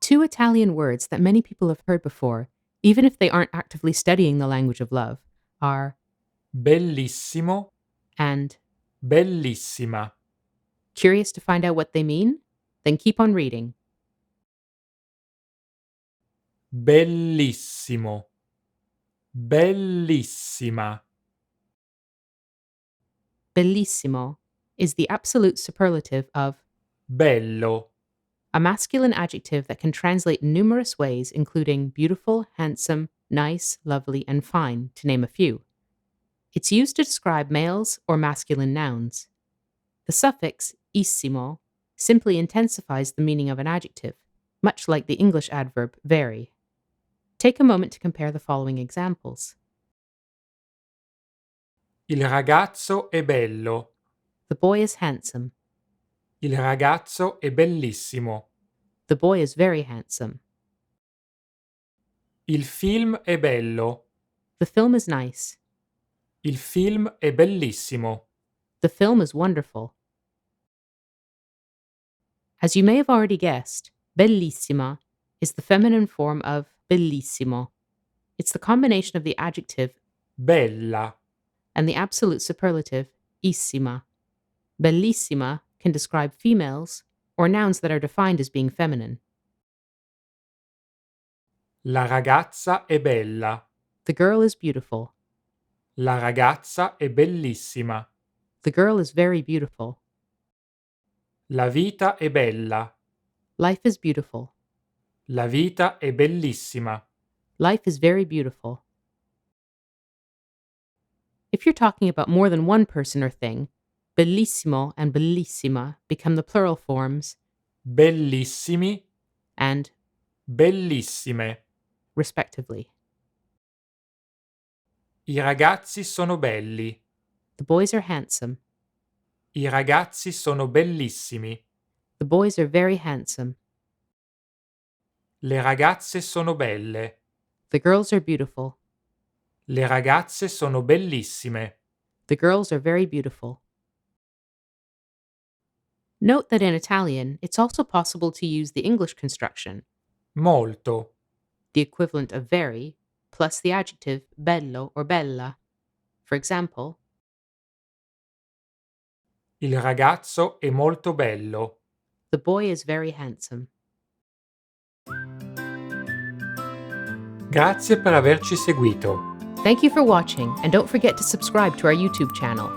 Two Italian words that many people have heard before, even if they aren't actively studying the language of love, are Bellissimo, and. bellissima. Curious to find out what they mean? Then keep on reading. Bellissimo, bellissima. Bellissimo is the absolute superlative of Bello, a masculine adjective that can translate in numerous ways, including beautiful, handsome, nice, lovely, and fine, to name a few. It's used to describe males or masculine nouns. The suffix issimo simply intensifies the meaning of an adjective, much like the English adverb very. Take a moment to compare the following examples. il ragazzo è bello, The boy is handsome. il ragazzo è bellissimo. The boy is very handsome. Il film è bello, The film is nice. il film è bellissimo. The film is wonderful. As you may have already guessed, bellissima is the feminine form of bellissimo. It's the combination of the adjective Bella, and the absolute superlative issima. Bellissima can describe females or nouns that are defined as being feminine. la ragazza è bella, The girl is beautiful. la ragazza è bellissima. The girl is very beautiful. La vita è bella, Life is beautiful. la vita è bellissima. Life is very beautiful. If you're talking about more than one person or thing, bellissimo and bellissima become the plural forms Bellissimi, and, bellissime. respectively. I ragazzi sono belli, The boys are handsome. i ragazzi sono bellissimi. The boys are very handsome. Le ragazze sono belle, The girls are beautiful. le ragazze sono bellissime. The girls are very beautiful. Note that in Italian, it's also possible to use the English construction, Molto, the equivalent of very, plus the adjective bello or bella. For example, il ragazzo è molto bello. the boy is very handsome. Grazie per averci seguito. Thank you for watching, and don't forget to subscribe to our YouTube channel.